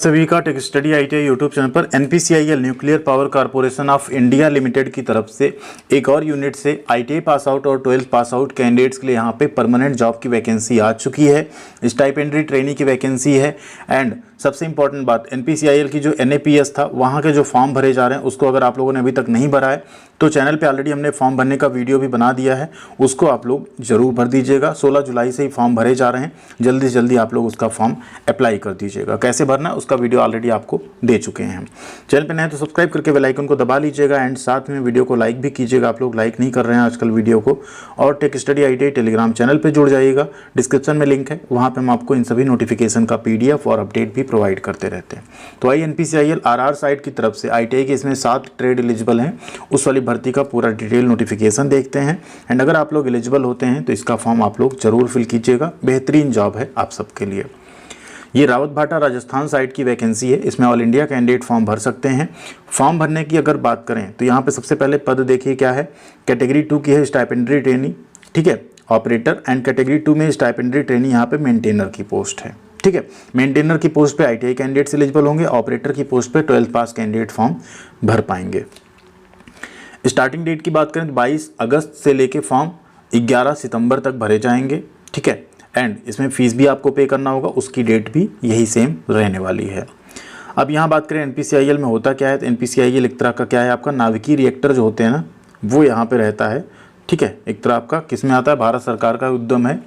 सभी का tech study ITI YouTube channel पर NPCIL nuclear power corporation of India limited की तरफ से एक और यूनिट से आईटीआई पास आउट और 12th पास आउट कैंडिडेट्स के लिए यहाँ पे परमानेंट जॉब की वैकेंसी आ चुकी है। स्टाइपेंडरी ट्रेनी की वैकेंसी है। एंड सबसे इंपॉर्टेंट बात, एनपीसीआईएल की जो एनएपीएस था वहाँ के जो फॉर्म भरे जा रहे हैं उसको अगर आप लोगों ने अभी तक नहीं भरा है तो चैनल पे ऑलरेडी हमने फॉर्म भरने का वीडियो भी बना दिया है, उसको आप लोग जरूर भर दीजिएगा। 16 जुलाई से ही फॉर्म भरे जा रहे हैं, जल्दी से जल्दी आप लोग उसका फॉर्म अप्लाई कर दीजिएगा। कैसे भरना है उसका वीडियो ऑलरेडी आपको दे चुके हैं हम। चैनल पे नए तो सब्सक्राइब करके बेल आइकन को दबा लीजिएगा एंड साथ में वीडियो को लाइक भी कीजिएगा। आप लोग लाइक नहीं कर रहे हैं आजकल वीडियो को। और take study ITI Telegram channel पर जुड़ जाइएगा, डिस्क्रिप्शन में लिंक है, वहाँ पर हम आपको इन सभी नोटिफिकेशन का PDF और अपडेट भी प्रोवाइड करते रहते हैं। तो आइए एनपीसीआईएल आरआर साइट की तरफ से आईटीआई के इसमें 7 ट्रेड एलिजिबल हैं, उस वाली भर्ती का पूरा डिटेल नोटिफिकेशन देखते हैं। एंड अगर आप लोग एलिजिबल होते हैं तो इसका फॉर्म आप लोग जरूर फिल कीजिएगा, बेहतरीन जॉब है आप सबके लिए। ये रावत भाटा राजस्थान साइट की वैकेंसी है, इसमें ऑल इंडिया कैंडिडेट फॉर्म भर सकते हैं। फॉर्म भरने की अगर बात करें तो यहाँ पे सबसे पहले पद देखिए क्या है। कैटेगरी 2 की है स्टाइपेंडरी ट्रेनी, ठीक है, ऑपरेटर। एंड कैटेगरी 2 में स्टाइपेंडरी ट्रेनी यहाँ पे मेंटेनर की पोस्ट है, ठीक है। मेंटेनर की पोस्ट पे आईटीआई कैंडिडेट्स एलिजिबल होंगे, ऑपरेटर की पोस्ट पे 12th पास कैंडिडेट फॉर्म भर पाएंगे। स्टार्टिंग डेट की बात करें तो 22 अगस्त से लेके फॉर्म 11 सितंबर तक भरे जाएंगे, ठीक है। एंड इसमें फीस भी आपको पे करना होगा, उसकी डेट भी यही सेम रहने वाली है। अब यहाँ बात करें एनपीसीआईएल में होता क्या है, तो एनपीसीआईएल एक तरह का क्या है, आपका नाभिकीय रिएक्टर जो होते हैं ना वो यहाँ पे रहता है, ठीक है। एक तरह आपका किस में आता है, भारत सरकार का उद्यम है,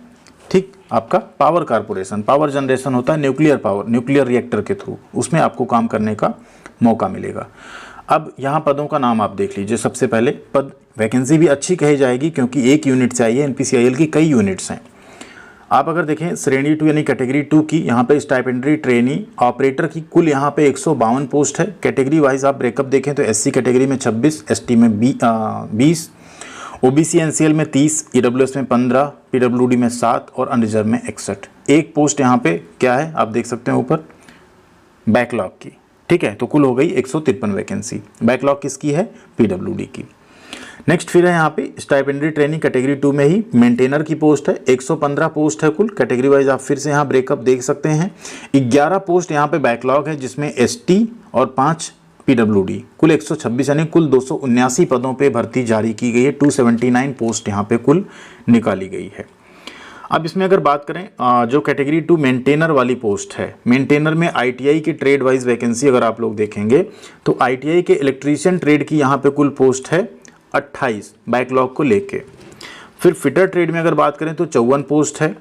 ठीक। आपका पावर कारपोरेशन, पावर जनरेशन होता है न्यूक्लियर पावर, न्यूक्लियर रिएक्टर के थ्रू, उसमें आपको काम करने का मौका मिलेगा। अब यहाँ पदों का नाम आप देख लीजिए। सबसे पहले पद, वैकेंसी भी अच्छी कही जाएगी क्योंकि एक यूनिट से आई है, एनपीसीआईएल की कई यूनिट्स हैं। आप अगर देखें श्रेणी 2 यानी कैटेगरी 2 की, यहाँ पे स्टाइपेंडरी ट्रेनी ऑपरेटर की कुल यहाँ पे 152 पोस्ट है। कैटेगरी वाइज आप ब्रेकअप देखें तो एससी कैटेगरी में 26, एसटी में 20, ओबीसी एनसीएल में 30, ईडब्ल्यूएस में 15, पीडब्ल्यूडी में 7 और अनरिजर्व में 61। एक पोस्ट यहाँ पे क्या है आप देख सकते हैं ऊपर, बैकलॉग की, ठीक है। तो कुल हो गई 153 वैकेंसी। बैकलॉग किसकी है, पीडब्ल्यूडी की। नेक्स्ट फिर है यहाँ पे स्टाइपेंडरी ट्रेनिंग कैटेगरी 2 में ही मेंटेनर की पोस्ट है, 115 पोस्ट है कुल। कैटेगरी वाइज आप फिर से यहाँ ब्रेकअप देख सकते हैं। 11 पोस्ट यहाँ पे बैकलॉग है जिसमें एसटी और 5 पीडब्ल्यूडी, कुल 126 यानी कुल 279 पदों पे भर्ती जारी की गई है। 279 पोस्ट यहाँ पे कुल निकाली गई है। अब इसमें अगर बात करें जो कैटेगरी 2 मेंटेनर वाली पोस्ट है, मेंटेनर में आईटीआई की ट्रेड वाइज वैकेंसी अगर आप लोग देखेंगे तो आईटीआई के इलेक्ट्रीशियन ट्रेड की यहाँ पे कुल पोस्ट है 28 बैकलॉग को लेके। फिर फिटर ट्रेड में अगर बात करें तो 54 पोस्ट है।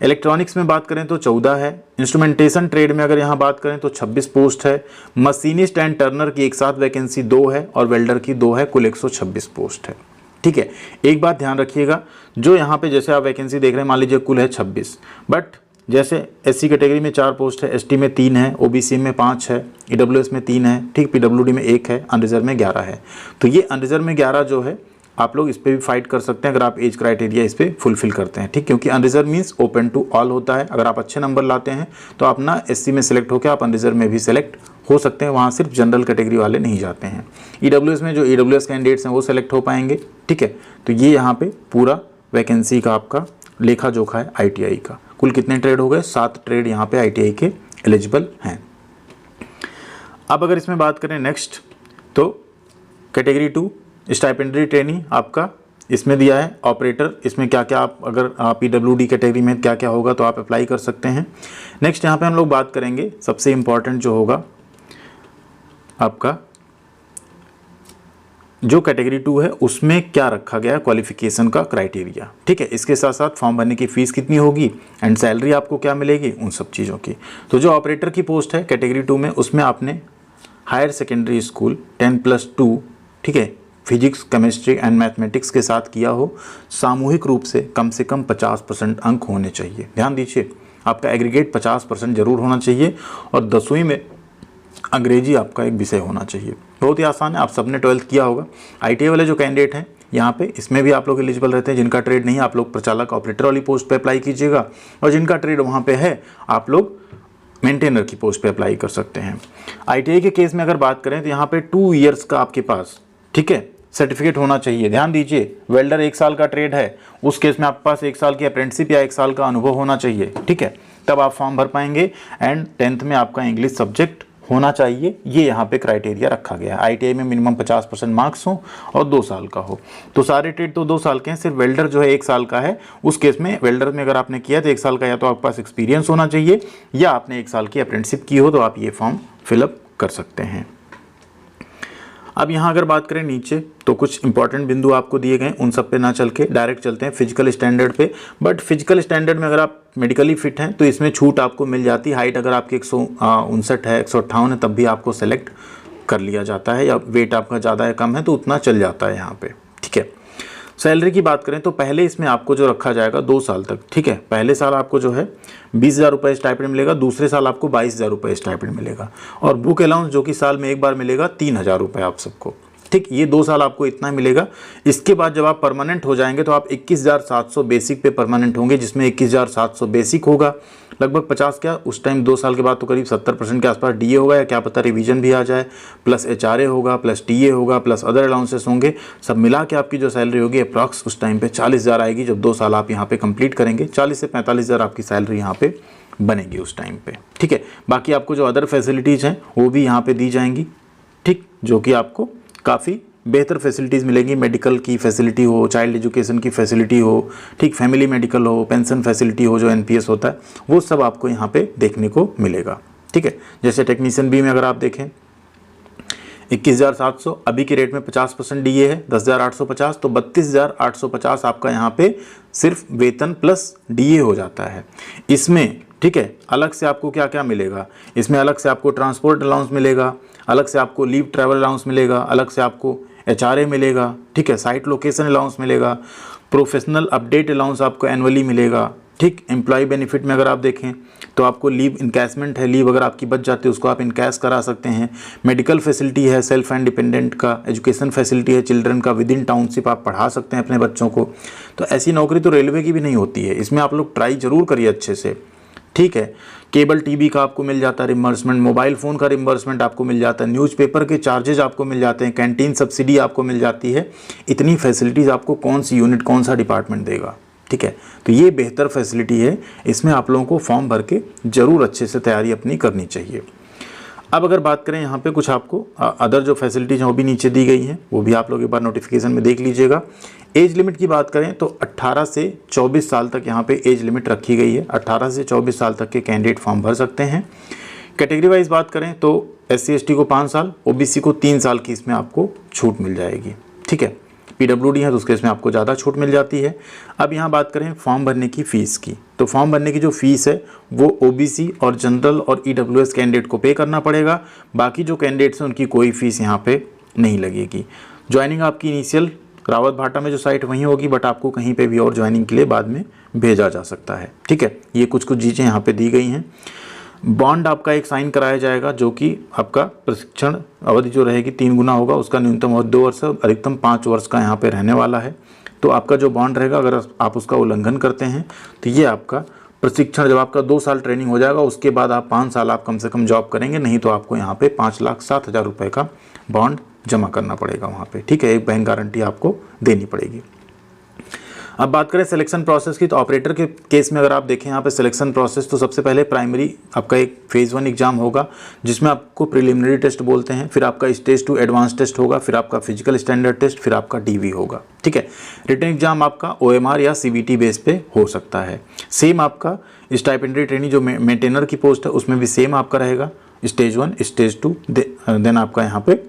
इलेक्ट्रॉनिक्स में बात करें तो 14 है। इंस्ट्रूमेंटेशन ट्रेड में अगर यहाँ बात करें तो 26 पोस्ट है। मशीनिस्ट एंड टर्नर की एक साथ वैकेंसी 2 है और वेल्डर की 2 है, कुल 126 पोस्ट है, ठीक है। एक बात ध्यान रखिएगा, जो यहाँ पे जैसे आप वैकेंसी देख रहे हैं मान लीजिए कुल है 26, बट जैसे एससी कैटेगरी में 4 पोस्ट है, एसटी में 3 है, ओबीसी में 5 है, ईडब्ल्यूएस में 3 है, ठीक, पीडब्ल्यूडी में 1 है, अनरिजर्व में 11 है। तो ये अनरिजर्व में 11 जो है आप लोग इस पर भी फाइट कर सकते हैं अगर आप एज क्राइटेरिया इस पर फुलफिल करते हैं, ठीक। क्योंकि unreserve means open to all होता है। अगर आप अच्छे नंबर लाते हैं तो आप ना एससी में सेलेक्ट होकर आप अनरिजर्व में भी सेलेक्ट हो सकते हैं, वहाँ सिर्फ जनरल कैटेगरी वाले नहीं जाते हैं। ईडब्ल्यूएस में जो ईडब्ल्यूएस कैंडिडेट्स हैं वो सेलेक्ट हो पाएंगे, ठीक है। तो ये यहाँ पे पूरा वैकेंसी का आपका लेखा जोखा है आईटीआई का। कुल कितने ट्रेड हो गए, 7 ट्रेड यहाँ पे आईटीआई के एलिजिबल हैं। अब अगर इसमें बात करें नेक्स्ट, तो कैटेगरी 2 स्टाइपेंडरी ट्रेनिंग आपका इसमें दिया है। ऑपरेटर, इसमें क्या क्या आप अगर पीडब्ल्यूडी कैटेगरी में क्या क्या होगा तो आप अप्लाई कर सकते हैं। नेक्स्ट यहाँ पे हम लोग बात करेंगे सबसे इम्पॉर्टेंट जो होगा आपका जो कैटेगरी 2 है उसमें क्या रखा गया है क्वालिफिकेशन का क्राइटेरिया, ठीक है। इसके साथ साथ फॉर्म भरने की फ़ीस कितनी होगी एंड सैलरी आपको क्या मिलेगी, उन सब चीज़ों की। तो जो ऑपरेटर की पोस्ट है कैटेगरी 2 में, उसमें आपने हायर सेकेंडरी स्कूल 10+2, ठीक है, फिजिक्स केमिस्ट्री एंड मैथमेटिक्स के साथ किया हो, सामूहिक रूप से कम 50% अंक होने चाहिए। ध्यान दीजिए, आपका एग्रीगेट 50% जरूर होना चाहिए और 10वीं में अंग्रेजी आपका एक विषय होना चाहिए। बहुत ही आसान है, आप सबने 12th किया होगा। आईटीआई वाले जो कैंडिडेट हैं यहाँ पे इसमें भी आप लोग एलिजिबल रहते हैं। जिनका ट्रेड नहीं, आप लोग प्रचालक ऑपरेटर वाली पोस्ट पे अप्लाई कीजिएगा, और जिनका ट्रेड वहाँ पे है आप लोग मेंटेनर की पोस्ट पे अप्लाई कर सकते हैं। आईटीआई के केस में अगर बात करें तो यहाँ पे 2 ईयर्स का आपके पास, ठीक है, सर्टिफिकेट होना चाहिए। ध्यान दीजिए, वेल्डर 1 साल का ट्रेड है, उस केस में आपके पास 1 साल की अप्रेंटिसशिप या 1 साल का अनुभव होना चाहिए, ठीक है। तब आप फॉर्म भर पाएंगे। एंड 10th में आपका इंग्लिश सब्जेक्ट होना चाहिए, ये यहाँ पे क्राइटेरिया रखा गया है। ITI में मिनिमम 50% मार्क्स हो और 2 साल का हो। तो सारे ट्रेड तो 2 साल के हैं, सिर्फ वेल्डर जो है 1 साल का है। उस केस में वेल्डर में अगर आपने किया तो 1 साल का या तो आपके पास एक्सपीरियंस होना चाहिए या आपने 1 साल की अप्रेंटिसशिप की हो, तो आप ये फॉर्म फिलअप कर सकते हैं। अब यहाँ अगर बात करें नीचे तो कुछ इंपॉर्टेंट बिंदु आपको दिए गए, उन सब पे ना चल के डायरेक्ट चलते हैं फिजिकल स्टैंडर्ड पे। बट फिजिकल स्टैंडर्ड में अगर आप मेडिकली फिट हैं तो इसमें छूट आपको मिल जाती है। हाइट अगर आपकी 159 है, 158 है, तब भी आपको सेलेक्ट कर लिया जाता है, या वेट आपका ज़्यादा है कम है तो उतना चल जाता है यहाँ पे, ठीक है। सैलरी की बात करें तो पहले इसमें आपको जो रखा जाएगा 2 साल तक, ठीक है। पहले साल आपको जो है 20,000 रुपये स्टाइपेंड मिलेगा, दूसरे साल आपको 22,000 रुपये स्टाइपेंड मिलेगा, और बुक अलाउंस जो कि साल में एक बार मिलेगा 3,000 रुपये आप सबको, ठीक। ये 2 साल आपको इतना मिलेगा। इसके बाद जब आप परमानेंट हो जाएंगे तो आप 21,700 बेसिक पे परमानेंट होंगे, जिसमें 21,700 बेसिक होगा, लगभग 50 क्या उस टाइम 2 साल के बाद तो करीब 70% के आसपास DA होगा, या क्या पता रिवीजन भी आ जाए, प्लस HRA होगा, प्लस TA होगा, प्लस अदर अलाउंसेस होंगे। सब मिला के आपकी जो सैलरी होगी अप्रॉक्स उस टाइम पे 40,000 आएगी। जब 2 साल आप यहाँ पे कंप्लीट करेंगे 40 से 45,000 आपकी सैलरी यहाँ पे बनेगी उस टाइम पे, ठीक है। बाकी आपको जो अदर फैसिलिटीज़ हैं वो भी यहाँ पे दी जाएंगी, ठीक, जो कि आपको काफ़ी बेहतर फैसिलिटीज़ मिलेंगी। मेडिकल की फैसिलिटी हो, चाइल्ड एजुकेशन की फैसिलिटी हो, ठीक, फैमिली मेडिकल हो, पेंशन फैसिलिटी हो, जो NPS होता है वो सब आपको यहाँ पे देखने को मिलेगा, ठीक है। जैसे टेक्नीशियन बी में अगर आप देखें 21,700, अभी के रेट में 50% DA है 10,850, तो 32,850 आपका यहाँ पे सिर्फ वेतन प्लस DA हो जाता है इसमें, ठीक है। अलग से आपको क्या क्या मिलेगा, इसमें अलग से आपको ट्रांसपोर्ट अलाउंस मिलेगा, अलग से आपको लीव ट्रैवल अलाउंस मिलेगा, अलग से आपको HRA मिलेगा, ठीक है, साइट लोकेशन अलाउंस मिलेगा, प्रोफेशनल अपडेट अलाउंस आपको एनुअली मिलेगा, ठीक। एम्प्लॉय बेनिफिट में अगर आप देखें तो आपको लीव इनकैशमेंट है, लीव अगर आपकी बच जाती है उसको आप इनकैश करा सकते हैं। मेडिकल फैसिलिटी है, सेल्फ एंड डिपेंडेंट का, एजुकेशन फैसिलिटी है, चिल्ड्रन का, विद इन टाउनशिप आप पढ़ा सकते हैं अपने बच्चों को। तो ऐसी नौकरी तो रेलवे की भी नहीं होती है, इसमें आप लोग ट्राई ज़रूर करिए अच्छे से, ठीक है। केबल टीवी का आपको मिल जाता है रिम्बर्समेंट, मोबाइल फ़ोन का रिम्बर्समेंट आपको मिल जाता है, न्यूज़पेपर के चार्जेज आपको मिल जाते हैं, कैंटीन सब्सिडी आपको मिल जाती है। इतनी फैसिलिटीज़ आपको कौन सी यूनिट, कौन सा डिपार्टमेंट देगा, ठीक है। तो ये बेहतर फैसिलिटी है, इसमें आप लोगों को फॉर्म भर के ज़रूर अच्छे से तैयारी अपनी करनी चाहिए। अब अगर बात करें यहाँ पे कुछ आपको अदर जो फैसिलिटीज़ हैं वो भी नीचे दी गई हैं, वो भी आप लोग एक बार नोटिफिकेशन में देख लीजिएगा। एज लिमिट की बात करें तो 18 से 24 साल तक यहाँ पे एज लिमिट रखी गई है। 18 से 24 साल तक के कैंडिडेट फॉर्म भर सकते हैं। कैटेगरी वाइज बात करें तो SC ST को 5 साल, OBC को 3 साल की इसमें आपको छूट मिल जाएगी, ठीक है। PWD है तो उसके इसमें आपको ज़्यादा छूट मिल जाती है। अब यहाँ बात करें फॉर्म भरने की फ़ीस की, तो फॉर्म भरने की जो फ़ीस है वो OBC और जनरल और EWS कैंडिडेट को पे करना पड़ेगा। बाकी जो कैंडिडेट्स हैं उनकी कोई फ़ीस यहाँ पे नहीं लगेगी। ज्वाइनिंग आपकी इनिशियल रावत भाटा में जो साइट वहीं होगी, बट आपको कहीं पे भी और ज्वाइनिंग के लिए बाद में भेजा जा सकता है, ठीक है। ये कुछ चीज़ें यहाँ पे दी गई हैं। बॉन्ड आपका एक साइन कराया जाएगा, जो कि आपका प्रशिक्षण अवधि जो रहेगी 3 गुना होगा, उसका न्यूनतम और 2 वर्ष, अधिकतम 5 वर्ष का यहाँ पे रहने वाला है। तो आपका जो बॉन्ड रहेगा, अगर आप उसका उल्लंघन करते हैं तो ये आपका प्रशिक्षण, जब आपका 2 साल ट्रेनिंग हो जाएगा उसके बाद आप 5 साल आप कम से कम जॉब करेंगे, नहीं तो आपको यहाँ पे 5,07,000 रुपये का बॉन्ड जमा करना पड़ेगा वहाँ पे, ठीक है। एक बैंक गारंटी आपको देनी पड़ेगी। अब बात करें सिलेक्शन प्रोसेस की, तो ऑपरेटर के केस में अगर आप देखें यहाँ पे सिलेक्शन प्रोसेस, तो सबसे पहले प्राइमरी आपका एक फेज़ 1 एग्जाम होगा, जिसमें आपको प्रिलिमिनरी टेस्ट बोलते हैं, फिर आपका स्टेज 2 एडवांस टेस्ट होगा, फिर आपका फिजिकल स्टैंडर्ड टेस्ट, फिर आपका DV होगा, ठीक है। रिटन एग्जाम आपका OMR या CBT बेस पे हो सकता है। सेम आपका स्टाइपेंडरी ट्रेनिंग जो मेंटेनर की पोस्ट है उसमें भी सेम आपका रहेगा, स्टेज 1, स्टेज 2, देन आपका यहाँ पे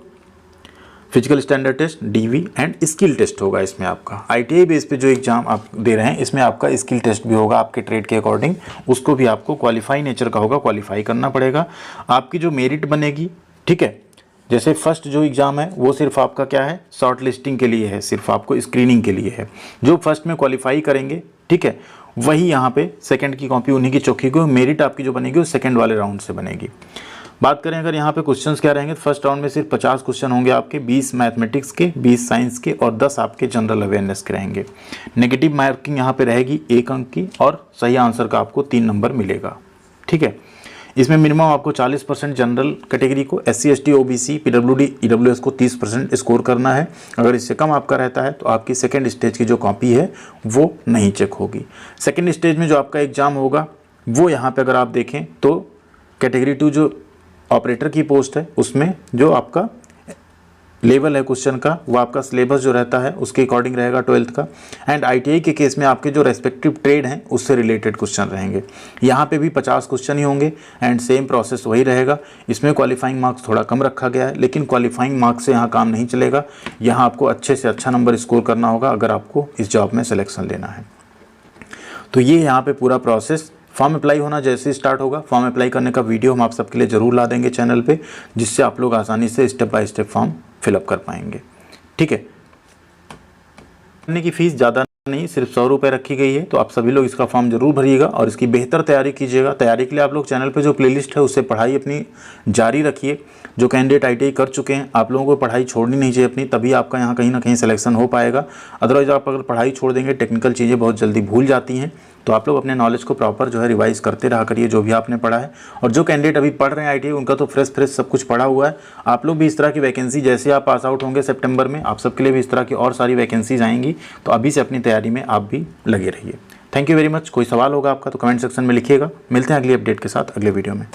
physical standard test, DV and skill test होगा। इसमें आपका ITI बेस पे जो एग्जाम आप दे रहे हैं इसमें आपका स्किल टेस्ट भी होगा आपके ट्रेड के अकॉर्डिंग, उसको भी आपको क्वालिफाई नेचर का होगा, क्वालिफाई करना पड़ेगा। आपकी जो मेरिट बनेगी, ठीक है, जैसे फर्स्ट जो एग्ज़ाम है वो सिर्फ आपका क्या है, शॉर्ट लिस्टिंग के लिए है, सिर्फ आपको स्क्रीनिंग के लिए है। जो फर्स्ट में क्वालिफाई करेंगे, ठीक है, वही यहाँ पे सेकंड की कॉपी उन्हीं की चौकी को, मेरिट आपकी जो बनेगी वो सेकंड वाले राउंड से बनेगी। बात करें अगर यहाँ पे क्वेश्चंस क्या रहेंगे, फर्स्ट राउंड में सिर्फ 50 क्वेश्चन होंगे आपके, 20 मैथमेटिक्स के, 20 साइंस के और 10 आपके जनरल अवेयरनेस के रहेंगे। नेगेटिव मार्किंग यहाँ पे रहेगी 1 अंक की, और सही आंसर का आपको 3 नंबर मिलेगा, ठीक है। इसमें मिनिमम आपको 40% जनरल कैटेगरी को, SC ST OBC PWD EWS को 30% स्कोर करना है। अगर इससे कम आपका रहता है तो आपकी सेकेंड स्टेज की जो कॉपी है वो नहीं चेक होगी। सेकेंड स्टेज में जो आपका एग्जाम होगा वो यहाँ पे अगर आप देखें तो कैटेगरी 2 जो ऑपरेटर की पोस्ट है उसमें जो आपका लेवल है क्वेश्चन का वो आपका सिलेबस जो रहता है उसके अकॉर्डिंग रहेगा 12th का। एंड आईटीआई के केस में आपके जो रेस्पेक्टिव ट्रेड हैं उससे रिलेटेड क्वेश्चन रहेंगे। यहाँ पे भी 50 क्वेश्चन ही होंगे एंड सेम प्रोसेस वही रहेगा। इसमें क्वालिफाइंग मार्क्स थोड़ा कम रखा गया है, लेकिन क्वालिफाइंग मार्क्स से यहाँ काम नहीं चलेगा। यहाँ आपको अच्छे से अच्छा नंबर स्कोर करना होगा अगर आपको इस जॉब में सिलेक्शन लेना है। तो ये यहाँ पे पूरा प्रोसेस, फॉर्म अप्लाई होना जैसे ही स्टार्ट होगा, फॉर्म अप्लाई करने का वीडियो हम आप सबके लिए ज़रूर ला देंगे चैनल पे, जिससे आप लोग आसानी से step by step form fill up कर पाएंगे। ठीक है, भरने की फ़ीस ज़्यादा नहीं, सिर्फ 100 रुपये रखी गई है। तो आप सभी लोग इसका फॉर्म जरूर भरिएगा और इसकी बेहतर तैयारी कीजिएगा। तैयारी के लिए आप लोग चैनल पे जो प्लेलिस्ट है उससे पढ़ाई अपनी जारी रखिए। जो कैंडिडेट आईटीआई कर चुके हैं, आप लोगों को पढ़ाई छोड़नी नहीं चाहिए अपनी, तभी आपका यहाँ कहीं ना कहीं सिलेक्शन हो पाएगा। अदरवाइज आप अगर पढ़ाई छोड़ देंगे, टेक्निकल चीज़ें बहुत जल्दी भूल जाती हैं। तो आप लोग अपने नॉलेज को प्रॉपर जो है रिवाइज करते रहा करिए जो भी आपने पढ़ा है। और जो कैंडिडेट अभी पढ़ रहे हैं आईटीआई, उनका तो फ्रेश सब कुछ पढ़ा हुआ है। आप लोग भी इस तरह की वैकेंसी, जैसे आप पास आउट होंगे सितंबर में, आप सबके लिए भी इस तरह की और सारी वैकेंसीज आएंगी। तो अभी से अपनी तैयारी में आप भी लगे रहिए। Thank you very much. कोई सवाल होगा आपका तो कमेंट सेक्शन में लिखिएगा। मिलते हैं अगली अपडेट के साथ अगले वीडियो में।